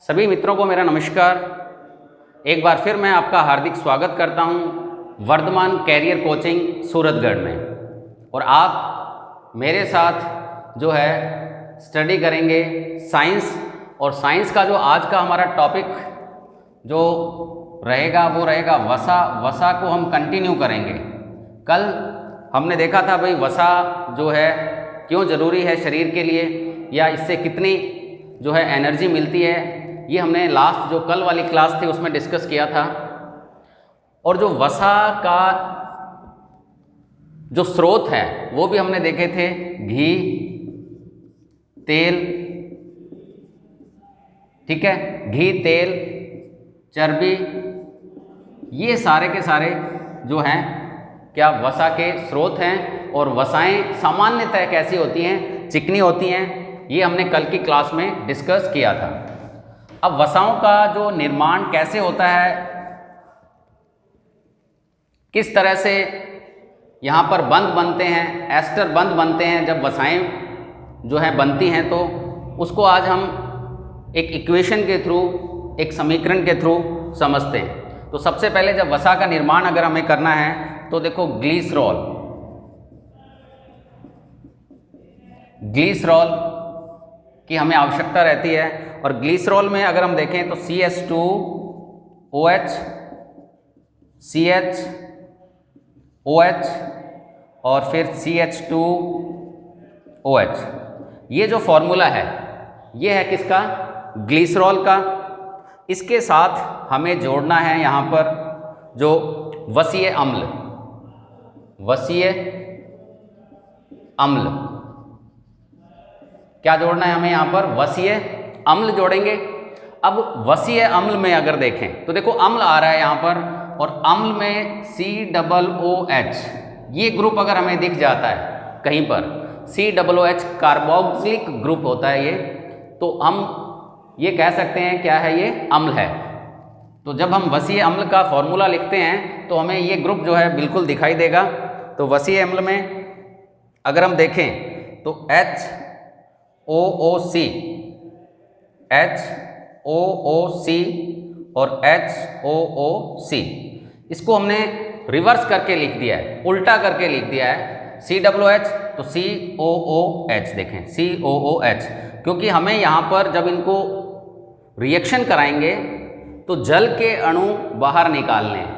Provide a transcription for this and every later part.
सभी मित्रों को मेरा नमस्कार। एक बार फिर मैं आपका हार्दिक स्वागत करता हूं वर्धमान कैरियर कोचिंग सूरतगढ़ में। और आप मेरे साथ जो है स्टडी करेंगे साइंस। और साइंस का जो आज का हमारा टॉपिक जो रहेगा वो रहेगा वसा। वसा को हम कंटिन्यू करेंगे। कल हमने देखा था भाई वसा जो है क्यों ज़रूरी है शरीर के लिए, या इससे कितनी जो है एनर्जी मिलती है, ये हमने लास्ट जो कल वाली क्लास थी उसमें डिस्कस किया था। और जो वसा का जो स्रोत है वो भी हमने देखे थे, घी, तेल, ठीक है, घी, तेल, चर्बी, ये सारे के सारे जो हैं क्या वसा के स्रोत हैं। और वसाएं सामान्यतः कैसी होती हैं, चिकनी होती हैं, ये हमने कल की क्लास में डिस्कस किया था। अब वसाओं का जो निर्माण कैसे होता है, किस तरह से यहाँ पर बंध बनते हैं, एस्टर बंध बनते हैं, जब वसाएं जो है बनती हैं, तो उसको आज हम एक इक्वेशन के थ्रू, एक समीकरण के थ्रू समझते हैं। तो सबसे पहले जब वसा का निर्माण अगर हमें करना है तो देखो ग्लिसरॉल की हमें आवश्यकता रहती है। और ग्लिसरॉल में अगर हम देखें तो CH2OH, CHOH और फिर CH2OH, ये जो फॉर्मूला है ये है किसका, ग्लिसरॉल का। इसके साथ हमें जोड़ना है यहाँ पर जो वसीय अम्ल, वसीय अम्ल, क्या जोड़ना है हमें यहाँ पर, वसीय अम्ल जोड़ेंगे। अब वसीय अम्ल में अगर देखें तो देखो अम्ल आ रहा है यहाँ पर, और अम्ल में COOH, ये ग्रुप अगर हमें दिख जाता है कहीं पर, COOH कार्बोक्सिलिक ग्रुप होता है ये, तो हम ये कह सकते हैं क्या है, ये अम्ल है। तो जब हम वसीय अम्ल का फॉर्मूला लिखते हैं तो हमें ये ग्रुप जो है बिल्कुल दिखाई देगा। तो वसीय अम्ल में अगर हम देखें तो HOOC और HOOC, इसको हमने रिवर्स करके लिख दिया है, उल्टा करके लिख दिया है। COOH तो COOH, देखें COOH, क्योंकि हमें यहाँ पर जब इनको रिएक्शन कराएंगे तो जल के अणु बाहर निकालने हैं।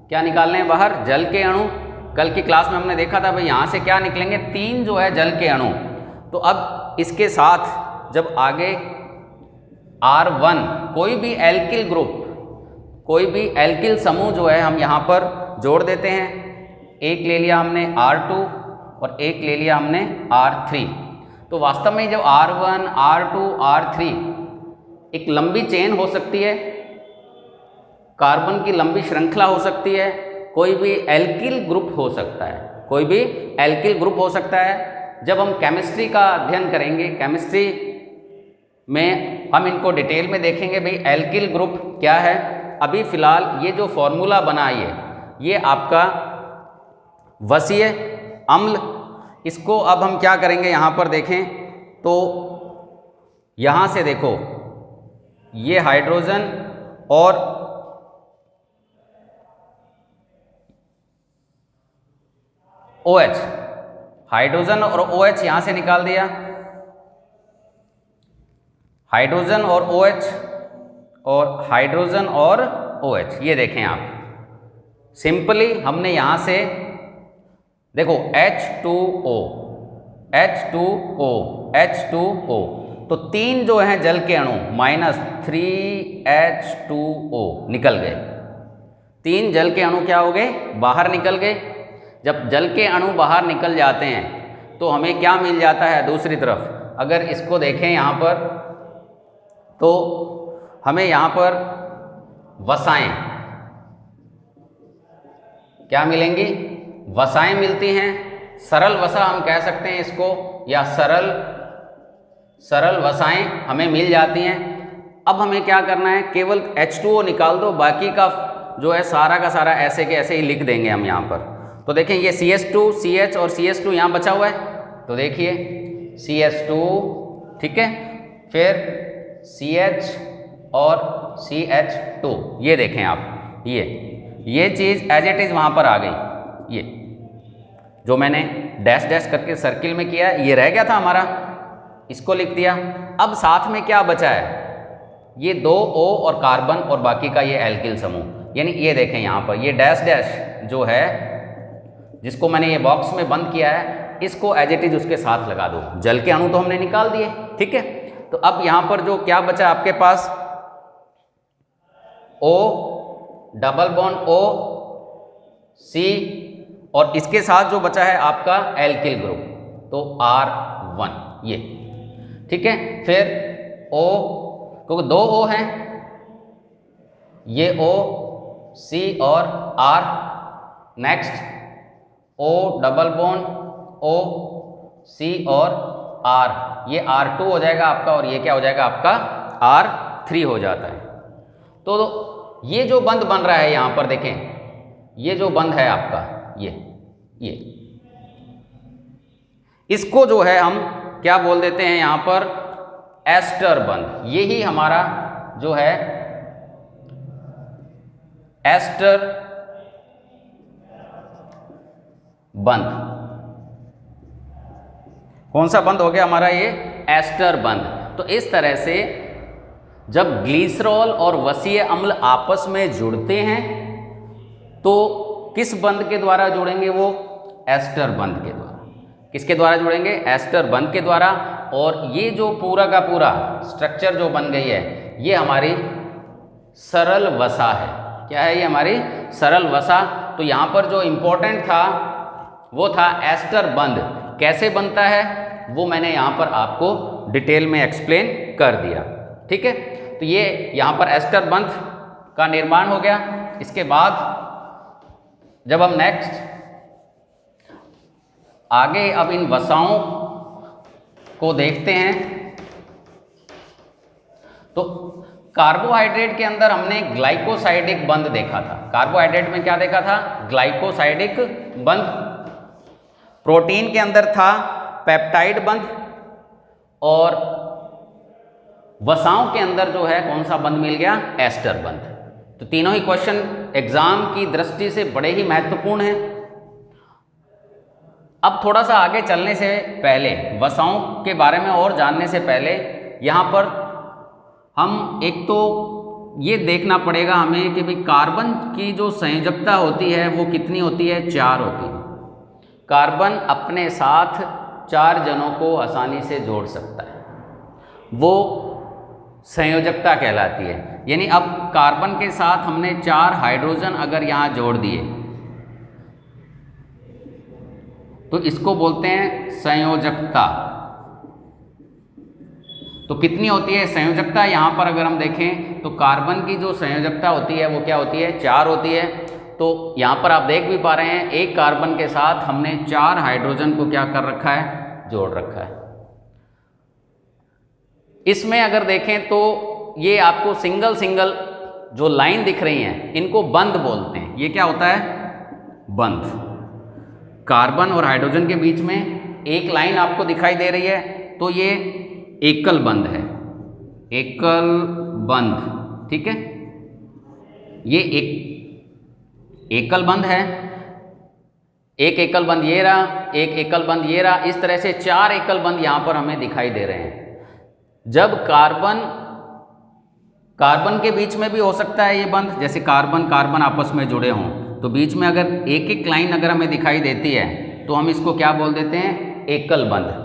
क्या निकालने हैं बाहर, जल के अणु। कल की क्लास में हमने देखा था भाई यहाँ से क्या निकलेंगे, 3 जो है जल के अणु। तो अब इसके साथ जब आगे R1 कोई भी एल्किल ग्रुप, कोई भी एल्किल समूह जो है हम यहाँ पर जोड़ देते हैं। एक ले लिया हमने R2 और एक ले लिया हमने R3। तो वास्तव में जब R1, R2, R3 एक लंबी चेन हो सकती है, कार्बन की लंबी श्रृंखला हो सकती है, कोई भी एल्किल ग्रुप हो सकता है, कोई भी एल्किल ग्रुप हो सकता है। जब हम केमिस्ट्री का अध्ययन करेंगे, केमिस्ट्री में हम इनको डिटेल में देखेंगे भाई एल्किल ग्रुप क्या है। अभी फिलहाल ये जो फॉर्मूला बना ये आपका वसीय अम्ल, इसको अब हम क्या करेंगे, यहाँ पर देखें तो यहाँ से देखो ये हाइड्रोजन और OH, हाइड्रोजन और OH यहाँ से निकाल दिया, हाइड्रोजन और OH और हाइड्रोजन और OH, ये देखें आप। सिंपली हमने यहाँ से देखो H2O, तो 3 जो हैं जल के अणु -3H2O निकल गए। 3 जल के अणु क्या हो गए, बाहर निकल गए। जब जल के अणु बाहर निकल जाते हैं तो हमें क्या मिल जाता है दूसरी तरफ। अगर इसको देखें यहाँ पर तो हमें यहाँ पर वसाएं क्या मिलेंगी, वसाएं मिलती हैं। सरल वसा हम कह सकते हैं इसको, या सरल वसाएं हमें मिल जाती हैं। अब हमें क्या करना है, केवल H2O निकाल दो, बाकी का जो है सारा का सारा ऐसे के ऐसे ही लिख देंगे हम यहाँ पर। तो देखें ये CH2, CH और CH2 यहाँ बचा हुआ है, तो देखिए CH2, ठीक है, फिर CH और CH2। ये देखें आप, ये चीज़ एज इट इज़ वहाँ पर आ गई। ये जो मैंने डैश डैश करके सर्किल में किया, ये रह गया था हमारा, इसको लिख दिया। अब साथ में क्या बचा है, ये 2 O और कार्बन और बाकी का ये एल्किल समूह। यानी ये देखें यहाँ पर ये डैश डैश जो है, जिसको मैंने ये बॉक्स में बंद किया है, इसको एज इट इज उसके साथ लगा दो। जल के अणु तो हमने निकाल दिए, ठीक है। तो अब यहाँ पर जो क्या बचा आपके पास, O double bond O C, और इसके साथ जो बचा है आपका एल्किल ग्रुप, तो R1, ये ठीक है। फिर O, क्योंकि 2 O हैं, ये O C और R। Next O double bond O C और R, ये R2 हो जाएगा आपका, और ये क्या हो जाएगा आपका R3 हो जाता है। तो ये जो बंध बन रहा है यहाँ पर देखें, ये जो बंध है आपका, ये इसको जो है हम क्या बोल देते हैं यहाँ पर, एस्टर बंध। यही हमारा जो है एस्टर बंध। कौन सा बंध हो गया हमारा, ये एस्टर बंध। तो इस तरह से जब ग्लिसरॉल और वसीय अम्ल आपस में जुड़ते हैं तो किस बंध के द्वारा जुड़ेंगे, वो एस्टर बंध के द्वारा। किसके द्वारा जुड़ेंगे, एस्टर बंध के द्वारा। और ये जो पूरा का पूरा स्ट्रक्चर जो बन गई है, ये हमारी सरल वसा है। क्या है, ये हमारी सरल वसा। तो यहाँ पर जो इम्पोर्टेंट था वो था एस्टर बंध कैसे बनता है, वो मैंने यहाँ पर आपको डिटेल में एक्सप्लेन कर दिया, ठीक है। तो ये यहाँ पर एस्टर बंध का निर्माण हो गया। इसके बाद जब हम नेक्स्ट आगे अब इन वसाओं को देखते हैं, तो कार्बोहाइड्रेट के अंदर हमने ग्लाइकोसाइडिक बंध देखा था। कार्बोहाइड्रेट में क्या देखा था, ग्लाइकोसाइडिक बंध। प्रोटीन के अंदर था पेप्टाइड बंध, और वसाओं के अंदर जो है कौन सा बंध मिल गया, एस्टर बंध। तो तीनों ही क्वेश्चन एग्जाम की दृष्टि से बड़े ही महत्वपूर्ण हैं। अब थोड़ा सा आगे चलने से पहले, वसाओं के बारे में और जानने से पहले, यहाँ पर हम एक तो ये देखना पड़ेगा हमें कि भाई कार्बन की जो संयोजकता होती है वो कितनी होती है, 4 होती है। कार्बन अपने साथ 4 जनों को आसानी से जोड़ सकता है, वो संयोजकता कहलाती है। यानी अब कार्बन के साथ हमने 4 हाइड्रोजन अगर यहाँ जोड़ दिए तो इसको बोलते हैं संयोजकता। तो कितनी होती है संयोजकता, यहाँ पर अगर हम देखें तो कार्बन की जो संयोजकता होती है वो क्या होती है, 4 होती है। तो यहाँ पर आप देख भी पा रहे हैं, एक कार्बन के साथ हमने 4 हाइड्रोजन को क्या कर रखा है, जोड़ रखा है। इसमें अगर देखें तो ये आपको सिंगल सिंगल जो लाइन दिख रही हैं, इनको बंध बोलते हैं। ये क्या होता है, बंध। कार्बन और हाइड्रोजन के बीच में एक लाइन आपको दिखाई दे रही है, तो ये एकल बंध है, एकल बंध, ठीक है। ये एक एकल बंध है, एक एकल बंध ये रहा, एक एकल बंध ये रहा। इस तरह से 4 एकल बंध यहाँ पर हमें दिखाई दे रहे हैं। जब कार्बन के बीच में भी हो सकता है ये बंध, जैसे कार्बन कार्बन आपस में जुड़े हों, तो बीच में अगर एक एक लाइन अगर हमें दिखाई देती है तो हम इसको क्या बोल देते हैं, एकल बंध।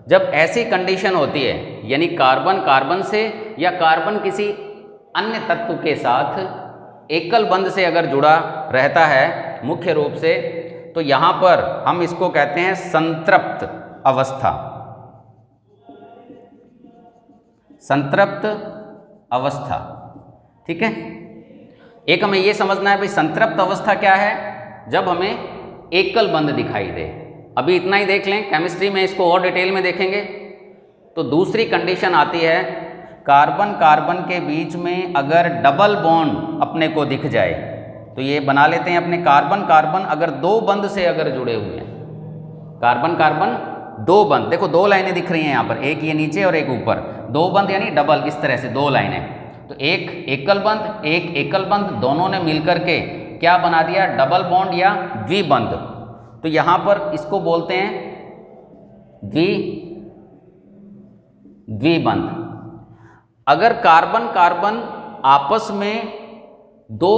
जब ऐसी कंडीशन होती है, यानी कार्बन कार्बन से या कार्बन किसी अन्य तत्व के साथ एकल बंध से अगर जुड़ा रहता है मुख्य रूप से, तो यहाँ पर हम इसको कहते हैं संतृप्त अवस्था। संतृप्त अवस्था, ठीक है। एक हमें ये समझना है भाई संतृप्त अवस्था क्या है, जब हमें एकल बंध दिखाई दे। अभी इतना ही देख लें, केमिस्ट्री में इसको और डिटेल में देखेंगे। तो दूसरी कंडीशन आती है, कार्बन कार्बन के बीच में अगर डबल बॉन्ड अपने को दिख जाए, तो ये बना लेते हैं अपने कार्बन कार्बन अगर 2 बंध से अगर जुड़े हुए हैं, कार्बन कार्बन 2 बंध, देखो 2 लाइनें दिख रही हैं यहाँ पर, एक ये नीचे और एक ऊपर, 2 बंध यानी डबल, इस तरह से 2 लाइनें। तो एक एकल बंध, एक एकल बंध, दोनों ने मिलकर के क्या बना दिया, डबल बॉन्ड या द्विबंध। तो यहां पर इसको बोलते हैं द्विबंध। अगर कार्बन कार्बन आपस में दो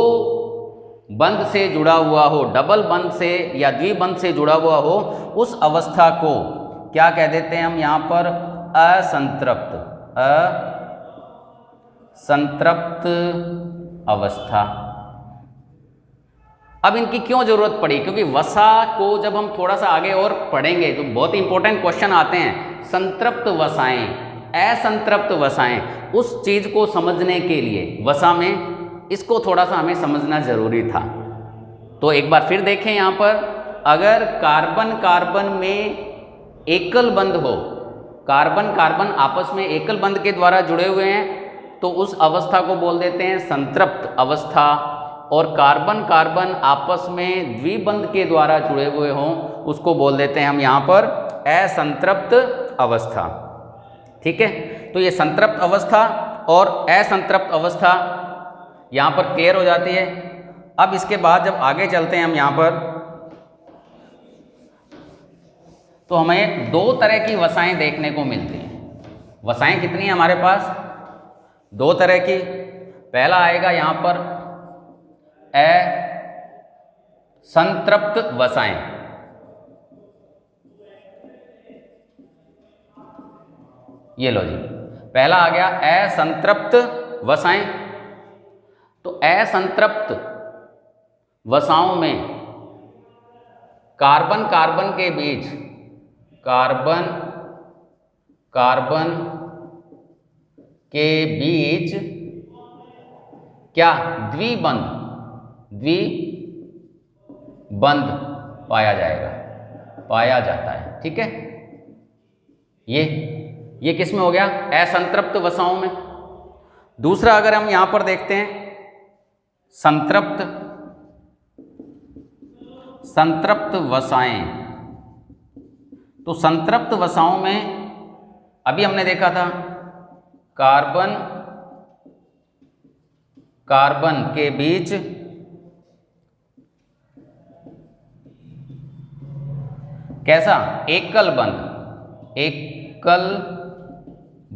बंध से जुड़ा हुआ हो, डबल बंध से या द्विबंध से जुड़ा हुआ हो, उस अवस्था को क्या कह देते हैं हम यहां पर, असंतृप्त अवस्था। अब इनकी क्यों जरूरत पड़ी, क्योंकि वसा को जब हम थोड़ा सा आगे और पढ़ेंगे तो बहुत इंपॉर्टेंट क्वेश्चन आते हैं, संतृप्त वसाएं, असंतृप्त वसाएं, उस चीज को समझने के लिए वसा में इसको थोड़ा सा हमें समझना जरूरी था। तो एक बार फिर देखें यहां पर, अगर कार्बन कार्बन में एकल बंध हो, कार्बन कार्बन आपस में एकल बंध के द्वारा जुड़े हुए हैं, तो उस अवस्था को बोल देते हैं संतृप्त अवस्था। और कार्बन कार्बन आपस में द्विबंध के द्वारा जुड़े हुए हों, उसको बोल देते हैं हम यहाँ पर असंतृप्त अवस्था। ठीक है, तो ये संतृप्त अवस्था और असंतृप्त अवस्था यहाँ पर क्लियर हो जाती है। अब इसके बाद जब आगे चलते हैं हम यहाँ पर, तो हमें दो तरह की वसाएं देखने को मिलती हैं। वसाएं कितनी हैं हमारे पास, दो तरह की। पहला आएगा यहाँ पर असंतृप्त वसाएं, ये लो जी, पहला आ गया असंतृप्त वसाएं। तो असंतृप्त वसाओं में कार्बन कार्बन के बीच, कार्बन कार्बन के बीच क्या, द्विबंध पाया जाता है। ठीक है, ये किस में हो गया, असंतृप्त वसाओं में। दूसरा अगर हम यहां पर देखते हैं संतृप्त वसाएं, तो संतृप्त वसाओं में अभी हमने देखा था कार्बन कार्बन के बीच कैसा, एकल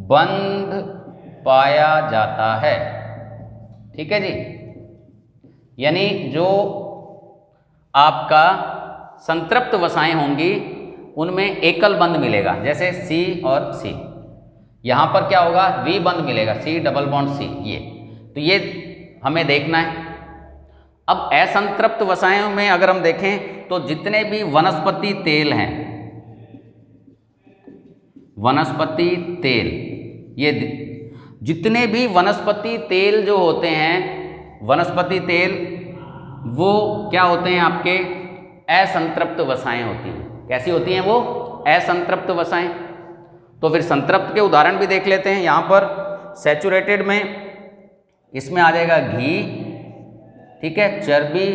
बंध पाया जाता है। ठीक है जी, यानी जो आपका संतृप्त वसाएं होंगी उनमें एकल बंध मिलेगा, जैसे C और C। यहां पर क्या होगा, द्विबंध मिलेगा, C डबल बॉन्ड C। तो ये हमें देखना है। अब असंतृप्त वसाएं में अगर हम देखें तो जितने भी वनस्पति तेल हैं, वनस्पति तेल, ये जितने भी वनस्पति तेल जो होते हैं, वनस्पति तेल वो क्या होते हैं, आपके असंतृप्त वसाएं होती हैं। कैसी होती हैं वो, असंतृप्त वसाएं। तो फिर संतृप्त के उदाहरण भी देख लेते हैं। यहाँ पर सैचुरेटेड में इसमें आ जाएगा घी, ठीक है, चर्बी,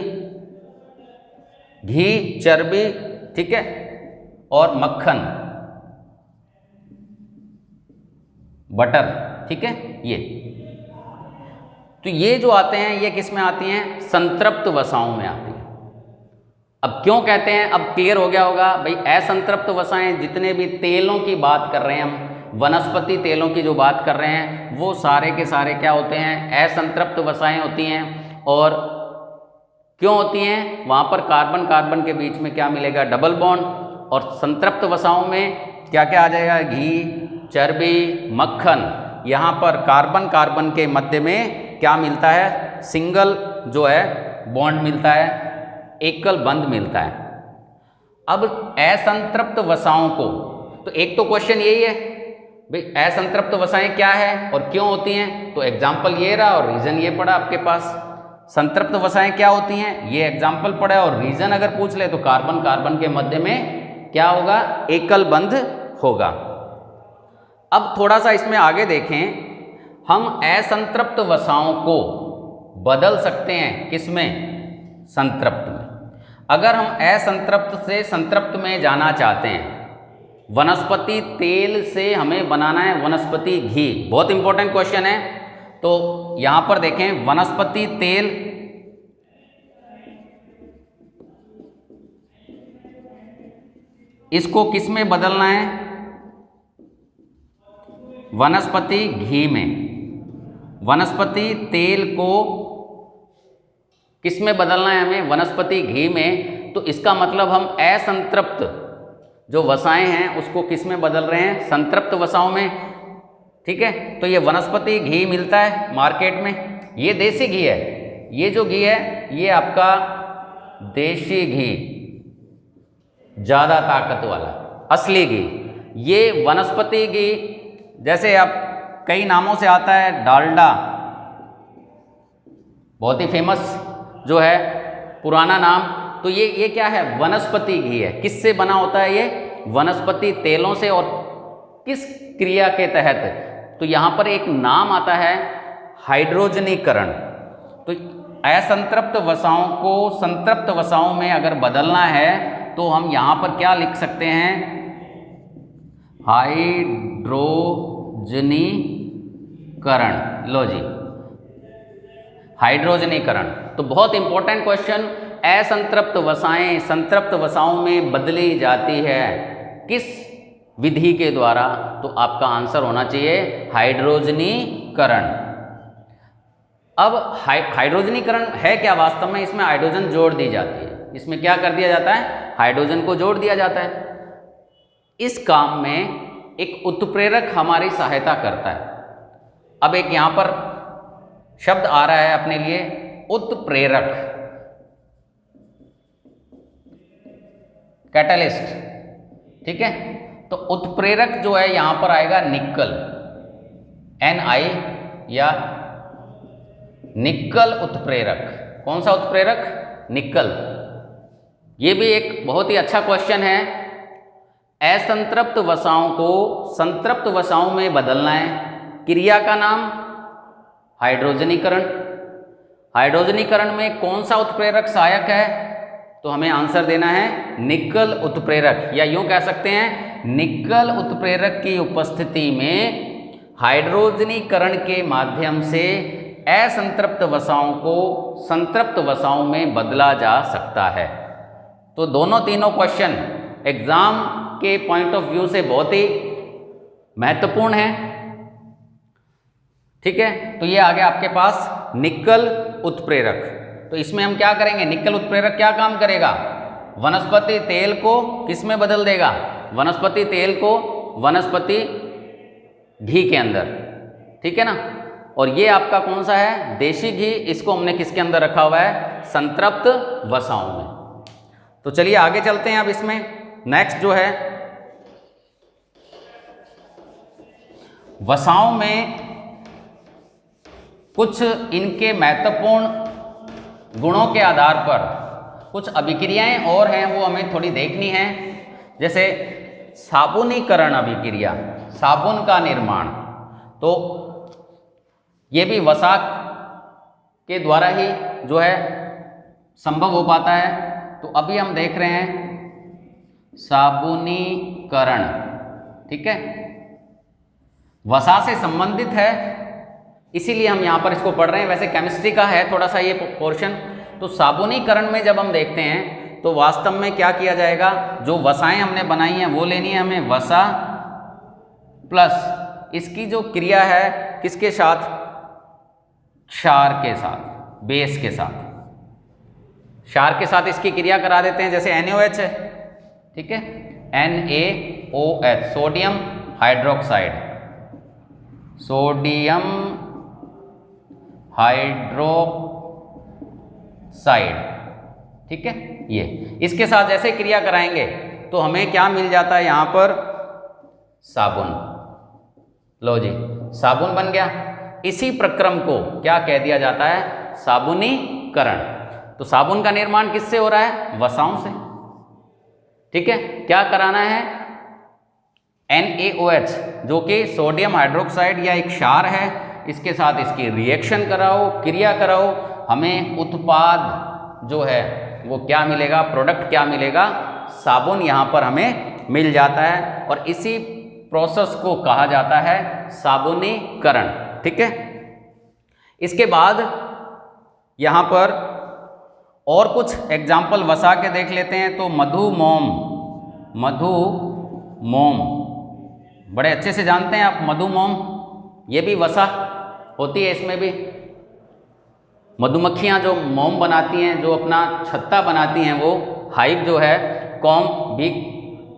घी, चर्बी, ठीक है, और मक्खन, बटर। ठीक है, तो ये जो आते हैं ये किस में आती हैं, संतृप्त वसाओं में आती हैं। अब क्यों कहते हैं, अब क्लियर हो गया होगा भाई। असंतृप्त वसाएं जितने भी तेलों की बात कर रहे हैं हम, वनस्पति तेलों की जो बात कर रहे हैं, वो सारे के सारे क्या होते हैं, असंतृप्त वसाएं होती हैं। और क्यों होती हैं, वहाँ पर कार्बन कार्बन के बीच में क्या मिलेगा, डबल बॉन्ड। और संतृप्त वसाओं में क्या क्या आ जाएगा, घी, चर्बी, मक्खन। यहाँ पर कार्बन कार्बन के मध्य में क्या मिलता है, सिंगल जो है बॉन्ड मिलता है, एकल बंध मिलता है। अब असंतृप्त वसाओं को, तो एक तो क्वेश्चन यही है भाई असंतृप्त वसाएं क्या है और क्यों होती हैं। तो एग्जाम्पल ये रहा और रीजन ये पड़ा आपके पास। संतृप्त वसाएं क्या होती हैं, ये एग्जाम्पल पड़ा, और रीजन अगर पूछ ले तो कार्बन कार्बन के मध्य में क्या होगा, एकल बंध होगा। अब थोड़ा सा इसमें आगे देखें, हम असंतृप्त वसाओं को बदल सकते हैं किसमें, संतृप्त में। अगर हम असंतृप्त से संतृप्त में जाना चाहते हैं, वनस्पति तेल से हमें बनाना है वनस्पति घी, बहुत इंपॉर्टेंट क्वेश्चन है। तो यहां पर देखें वनस्पति तेल, इसको किस में बदलना है? वनस्पति घी में। वनस्पति तेल को किस में बदलना है हमें? वनस्पति घी में। तो इसका मतलब हम असंतृप्त जो वसाएं हैं उसको किस में बदल रहे हैं? संतृप्त वसाओं में। ठीक है, तो ये वनस्पति घी मिलता है मार्केट में, ये देसी घी है। ये जो घी है ये आपका देशी घी, ज़्यादा ताकत वाला असली घी। ये वनस्पति घी जैसे आप कई नामों से आता है, डालडा बहुत ही फेमस जो है पुराना नाम। तो ये क्या है? वनस्पति घी है। किससे बना होता है ये? वनस्पति तेलों से। और किस क्रिया के तहत? तो यहाँ पर एक नाम आता है हाइड्रोजनीकरण। तो असंतृप्त वसाओं को संतृप्त वसाओं में अगर बदलना है तो हम यहाँ पर क्या लिख सकते हैं? हाइड्रोजनीकरण। लो जी, हाइड्रोजनीकरण। तो बहुत इंपॉर्टेंट क्वेश्चन। असंतृप्त वसाएं संतृप्त वसाओं में बदली जाती है किस विधि के द्वारा? तो आपका आंसर होना चाहिए हाइड्रोजनीकरण। अब हाइड्रोजनीकरण है क्या वास्तव में? इसमें हाइड्रोजन जोड़ दी जाती है। इसमें क्या कर दिया जाता है? हाइड्रोजन को जोड़ दिया जाता है। इस काम में एक उत्प्रेरक हमारी सहायता करता है। अब एक यहां पर शब्द आ रहा है अपने लिए, उत्प्रेरक, कैटलिस्ट। ठीक है, तो उत्प्रेरक जो है यहां पर आएगा निक्कल, Ni, या निक्कल उत्प्रेरक। कौन सा उत्प्रेरक? निक्कल। ये भी एक बहुत ही अच्छा क्वेश्चन है। असंतृप्त वसाओं को संतृप्त वसाओं में बदलना है, क्रिया का नाम हाइड्रोजनीकरण। हाइड्रोजनीकरण में कौन सा उत्प्रेरक सहायक है? तो हमें आंसर देना है निक्कल उत्प्रेरक, या यूं कह सकते हैं निक्कल उत्प्रेरक की उपस्थिति में हाइड्रोजनीकरण के माध्यम से असंतृप्त वसाओं को संतृप्त वसाओं में बदला जा सकता है। तो दोनों तीनों क्वेश्चन एग्जाम के पॉइंट ऑफ व्यू से बहुत ही महत्वपूर्ण है। ठीक है, तो ये आ गया आपके पास निक्कल उत्प्रेरक। तो इसमें हम क्या करेंगे? निक्कल उत्प्रेरक क्या काम करेगा? वनस्पति तेल को किस में बदल देगा? वनस्पति तेल को वनस्पति घी के अंदर। ठीक है ना। और ये आपका कौन सा है? देशी घी। इसको हमने किसके अंदर रखा हुआ है? संतृप्त वसाओं में। तो चलिए आगे चलते हैं। अब इसमें नेक्स्ट जो है, वसाओं में कुछ इनके महत्वपूर्ण गुणों के आधार पर कुछ अभिक्रियाएं और हैं, वो हमें थोड़ी देखनी है। जैसे साबुनीकरण अभिक्रिया, साबुन का निर्माण, तो ये भी वसा के द्वारा ही जो है संभव हो पाता है। तो अभी हम देख रहे हैं साबुनीकरण। ठीक है, वसा से संबंधित है, इसीलिए हम यहाँ पर इसको पढ़ रहे हैं। वैसे केमिस्ट्री का है थोड़ा सा ये पोर्शन। तो साबुनीकरण में जब हम देखते हैं तो वास्तव में क्या किया जाएगा? जो वसाएं हमने बनाई हैं वो लेनी है हमें, वसा प्लस इसकी जो क्रिया है किसके साथ? क्षार के साथ, बेस के साथ। क्षार के साथ इसकी क्रिया करा देते हैं। जैसे NaOH है, ठीक है, NaOH, sodium hydroxide, sodium hydroxide. ठीक है, ये इसके साथ जैसे क्रिया कराएंगे तो हमें क्या मिल जाता है यहाँ पर? साबुन। लो जी, साबुन बन गया। इसी प्रक्रम को क्या कह दिया जाता है? साबुनीकरण। तो साबुन का निर्माण किससे हो रहा है? वसाओं से। ठीक है, क्या कराना है? NaOH जो कि सोडियम हाइड्रोक्साइड या एक क्षार है, इसके साथ इसकी रिएक्शन कराओ, क्रिया कराओ, हमें उत्पाद जो है वो क्या मिलेगा? प्रोडक्ट क्या मिलेगा? साबुन यहाँ पर हमें मिल जाता है। और इसी प्रोसेस को कहा जाता है साबुनीकरण। ठीक है, इसके बाद यहाँ पर और कुछ एग्जाम्पल वसा के देख लेते हैं। तो मधुमोम, मधुमोम बड़े अच्छे से जानते हैं आप मधुमोम, ये भी वसा होती है। इसमें भी मधुमक्खियाँ जो मोम बनाती हैं, जो अपना छत्ता बनाती हैं, वो हाइव जो है कॉम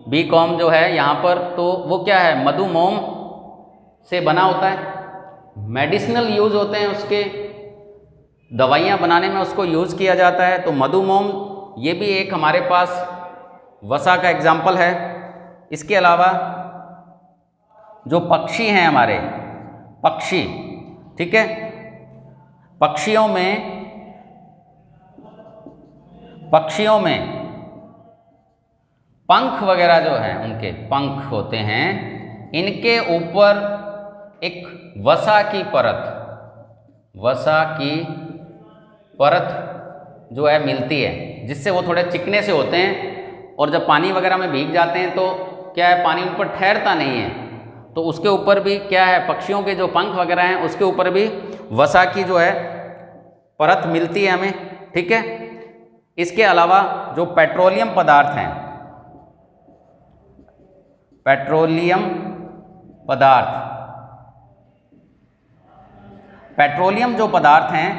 बी कॉम जो है यहाँ पर, तो वो क्या है, मधुमोम से बना होता है। मेडिसिनल यूज होते हैं उसके, दवाइयाँ बनाने में उसको यूज़ किया जाता है। तो मधुमोम ये भी एक हमारे पास वसा का एग्जाम्पल है। इसके अलावा जो पक्षी हैं हमारे, पक्षी, ठीक है, पक्षियों में पंख वगैरह जो हैं, उनके पंख होते हैं, इनके ऊपर एक वसा की परत जो है मिलती है, जिससे वो थोड़े चिकने से होते हैं और जब पानी वगैरह में भीग जाते हैं तो क्या है, पानी उन पर ठहरता नहीं है। तो उसके ऊपर भी क्या है, पक्षियों के जो पंख वगैरह हैं उसके ऊपर भी वसा की जो है परत मिलती है हमें, ठीक है। इसके अलावा जो पेट्रोलियम पदार्थ हैं, पेट्रोलियम जो पदार्थ हैं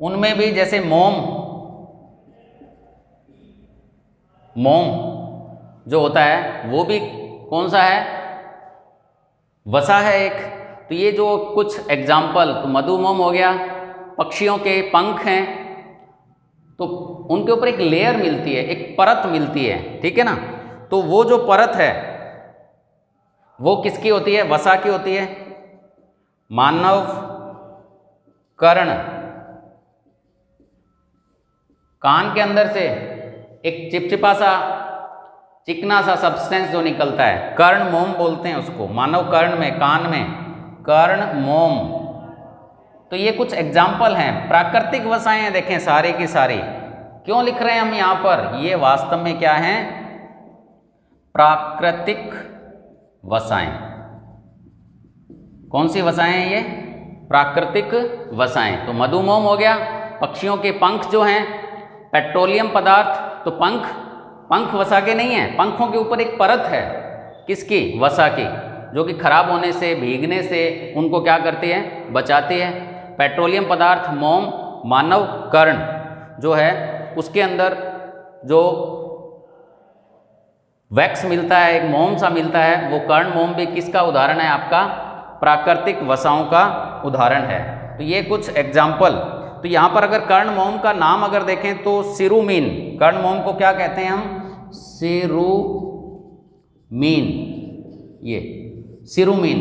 उनमें भी जैसे मोम जो होता है वो भी कौन सा है, वसा है एक। तो ये जो कुछ एग्जाम्पल, तो मधुमोम हो गया, पक्षियों के पंख हैं, तो उनके ऊपर एक लेयर मिलती है, एक परत मिलती है, ठीक है ना। तो वो जो परत है वो किसकी होती है, वसा की होती है। मानव कर्ण, कान के अंदर से एक चिपचिपा सा चिकना सा सब्सटेंस जो निकलता है, कर्ण मोम बोलते हैं उसको, मानव कर्ण में, कान में कर्ण मोम। तो ये कुछ एग्जाम्पल हैं। प्राकृतिक वसाएं हैं, देखें सारे की सारी। क्यों लिख रहे हैं हम यहाँ पर, ये वास्तव में क्या हैं, प्राकृतिक वसाएं। कौन सी वसाएं हैं ये, प्राकृतिक वसाएं। तो मधुमोम हो गया, पक्षियों के पंख जो हैं, पेट्रोलियम पदार्थ, तो पंख वसा के नहीं है, पंखों के ऊपर एक परत है, किसकी, वसा की, जो कि खराब होने से, भीगने से उनको क्या करती है, बचाती है। पेट्रोलियम पदार्थ मोम, मानव कर्ण जो है उसके अंदर जो वैक्स मिलता है, एक मोम सा मिलता है, वो कर्ण मोम भी किसका उदाहरण है, आपका प्राकृतिक वसाओं का उदाहरण है। तो ये कुछ एग्जाम्पल। तो यहाँ पर अगर कर्ण मोम का नाम अगर देखें तो सिरुमीन, कर्ण मोम को क्या कहते हैं हम, सिरुमीन, ये सिरुमीन।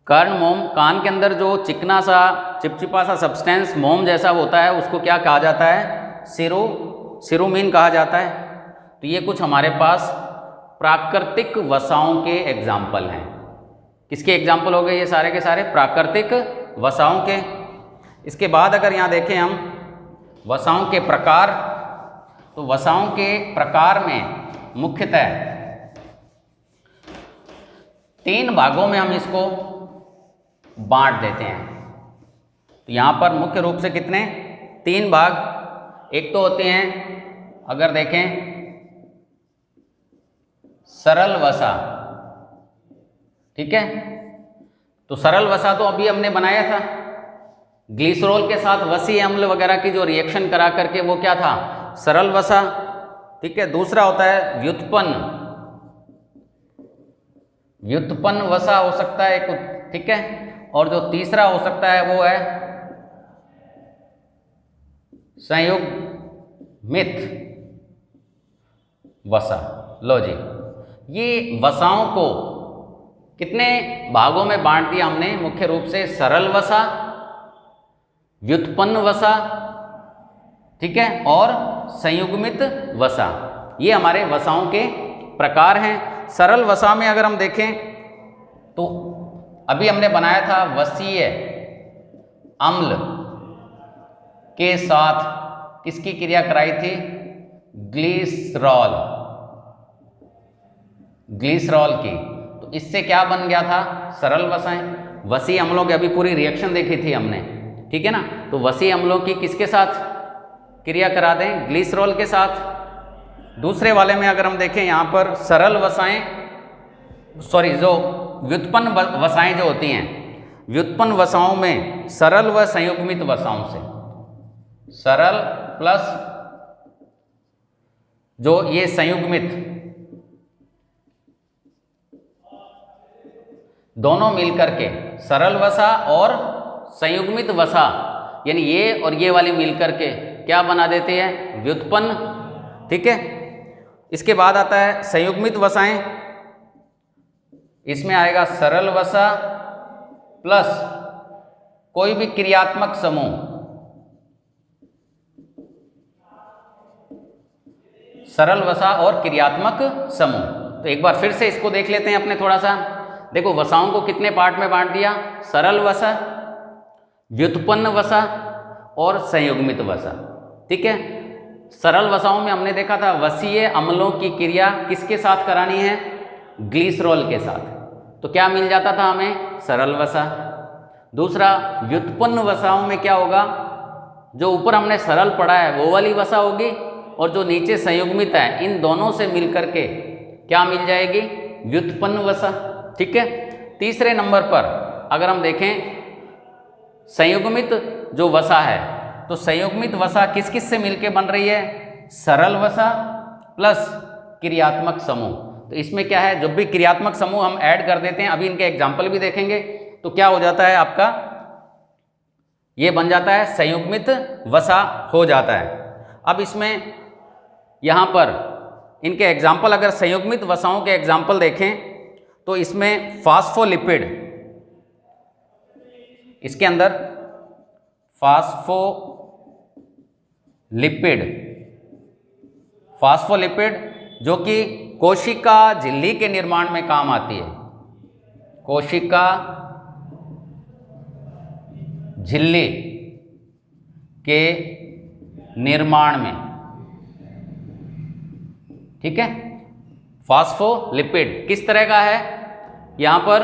कर्ण मोम, कान के अंदर जो चिकना सा चिपचिपा सा सब्सटेंस मोम जैसा होता है उसको क्या कहा जाता है, सिरुमीन कहा जाता है। तो ये कुछ हमारे पास प्राकृतिक वसाओं के एग्जाम्पल हैं। किसके एग्जाम्पल हो गए ये सारे के सारे, प्राकृतिक वसाओं के। इसके बाद अगर यहाँ देखें हम वसाओं के प्रकार, तो वसाओं के प्रकार में मुख्यतः 3 भागों में हम इसको बांट देते हैं। तो यहाँ पर मुख्य रूप से कितने, 3 भाग। एक तो होते हैं, अगर देखें, सरल वसा, ठीक है। तो सरल वसा तो अभी हमने बनाया था, ग्लिसरॉल के साथ वसी अम्ल वगैरह की जो रिएक्शन करा करके, वो क्या था, सरल वसा, ठीक है। दूसरा होता है व्युत्पन्न वसा हो सकता है एक, ठीक है। और जो तीसरा हो सकता है वो है संयुग्मित वसा। लो जी, ये वसाओं को कितने भागों में बांट दिया हमने, मुख्य रूप से सरल वसा, व्युत्पन्न वसा, ठीक है, और संयुग्मित वसा। ये हमारे वसाओं के प्रकार हैं। सरल वसा में अगर हम देखें तो अभी हमने बनाया था वसीय अम्ल के साथ किसकी क्रिया कराई थी, ग्लिसरॉल की। तो इससे क्या बन गया था, सरल वसाएं। वसीय अम्लों की अभी पूरी रिएक्शन देखी थी हमने, ठीक है ना। तो वसीय अम्लों की किसके साथ क्रिया करा दें, ग्लिसरॉल के साथ। दूसरे वाले में अगर हम देखें यहाँ पर सरल वसाएं, सॉरी जो व्युत्पन्न वसाएं जो होती हैं, व्युत्पन्न वसाओं में सरल व संयुग्मित वसाओं से, सरल प्लस जो ये संयुग्मित, दोनों मिलकर के सरल वसा और संयुग्मित वसा, यानी ये और ये वाली मिलकर के क्या बना देते हैं, व्युत्पन्न, ठीक है। इसके बाद आता है संयुग्मित वसाएं, इसमें आएगा सरल वसा प्लस कोई भी क्रियात्मक समूह, सरल वसा और क्रियात्मक समूह। तो एक बार फिर से इसको देख लेते हैं अपने थोड़ा सा। देखो वसाओं को कितने पार्ट में बांट दिया, सरल वसा, व्युत्पन्न वसा और संयुग्मित वसा, ठीक है। सरल वसाओं में हमने देखा था वसीय अम्लों की क्रिया किसके साथ करानी है, ग्लिसरॉल के साथ, तो क्या मिल जाता था हमें, सरल वसा। दूसरा व्युत्पन्न वसाओं में क्या होगा, जो ऊपर हमने सरल पढ़ा है वो वाली वसा होगी और जो नीचे संयुग्मित है इन दोनों से मिलकर के क्या मिल जाएगी, व्युत्पन्न वसा, ठीक है। तीसरे नंबर पर अगर हम देखें संयुग्मित जो वसा है, तो संयुग्मित वसा किस किस से मिलके बन रही है, सरल वसा प्लस क्रियात्मक समूह। तो इसमें क्या है, जब भी क्रियात्मक समूह हम ऐड कर देते हैं, अभी इनके एग्जाम्पल भी देखेंगे, तो क्या हो जाता है आपका, ये बन जाता है संयुग्मित वसा हो जाता है। अब इसमें यहाँ पर इनके एग्जाम्पल, अगर संयुग्मित वसाओं के एग्जाम्पल देखें तो इसमें फास्फोलिपिड, इसके अंदर फास्फोलिपिड जो कि कोशिका झिल्ली के निर्माण में काम आती है, कोशिका झिल्ली के निर्माण में, ठीक है। फास्फोलिपिड किस तरह का है, यहां पर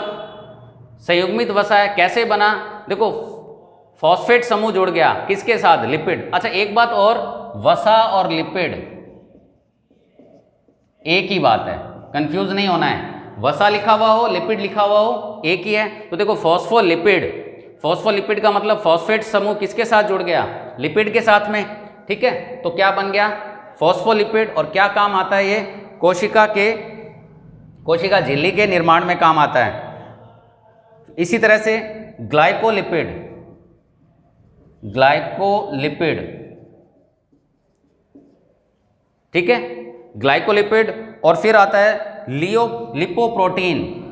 संयुग्मित वसा है, कैसे बना, देखो फॉस्फेट समूह जुड़ गया किसके साथ, लिपिड। अच्छा एक बात और, वसा और लिपिड एक ही बात है, कंफ्यूज नहीं होना है, वसा लिखा हुआ हो लिपिड लिखा हुआ हो एक ही है। तो देखो फॉस्फोलिपिड का मतलब फॉस्फेट समूह किसके साथ जुड़ गया, लिपिड के साथ में, ठीक है। तो क्या बन गया, फॉस्फोलिपिड, और क्या काम आता है ये, कोशिका झिल्ली के निर्माण में काम आता है। इसी तरह से ग्लाइकोलिपिड, ठीक है, ग्लाइकोलिपिड। और फिर आता है लिपोप्रोटीन,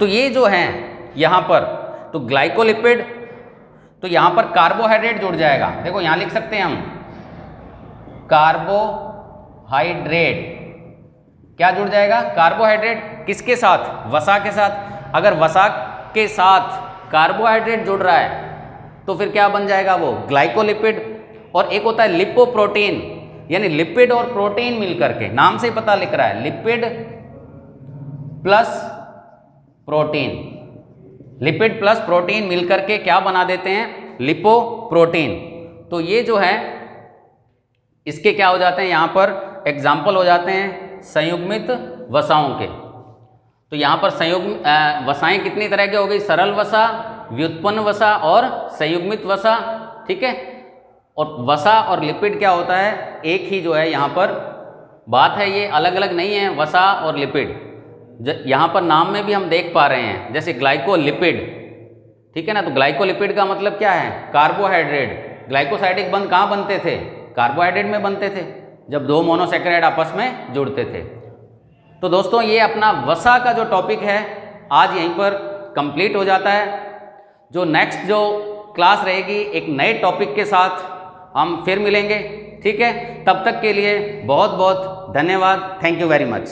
तो ये जो है यहां पर, तो ग्लाइकोलिपिड, तो यहां पर कार्बोहाइड्रेट जुड़ जाएगा, देखो यहां लिख सकते हैं हम कार्बोहाइड्रेट, क्या जुड़ जाएगा, कार्बोहाइड्रेट, किसके साथ, वसा के साथ। अगर वसा के साथ कार्बोहाइड्रेट जुड़ रहा है तो फिर क्या बन जाएगा, वो ग्लाइकोलिपिड। और एक होता है लिपोप्रोटीन, यानी लिपिड और प्रोटीन मिलकर के, नाम से ही पता लिख रहा है, लिपिड प्लस प्रोटीन मिलकर के क्या बना देते हैं, लिपोप्रोटीन। तो ये जो है इसके क्या हो जाते हैं, यहां पर एग्जाम्पल हो जाते हैं संयुग्मित वसाओं के। तो यहां पर वसाएं कितनी तरह की हो गई, सरल वसा, व्युत्पन्न वसा और संयुग्मित वसा, ठीक है। और वसा और लिपिड क्या होता है, एक ही जो है यहाँ पर बात है, ये अलग अलग नहीं है वसा और लिपिड। यहाँ पर नाम में भी हम देख पा रहे हैं, जैसे ग्लाइकोलिपिड, ठीक है ना। तो ग्लाइकोलिपिड का मतलब क्या है, कार्बोहाइड्रेट। ग्लाइकोसाइडिक बंध कहाँ बनते थे, कार्बोहाइड्रेट में बनते थे, जब दो मोनोसैकेराइड आपस में जुड़ते थे। तो दोस्तों ये अपना वसा का जो टॉपिक है आज यहीं पर कंप्लीट हो जाता है। जो नेक्स्ट जो क्लास रहेगी एक नए टॉपिक के साथ हम फिर मिलेंगे, ठीक है। तब तक के लिए बहुत बहुत धन्यवाद, थैंक यू वेरी मच।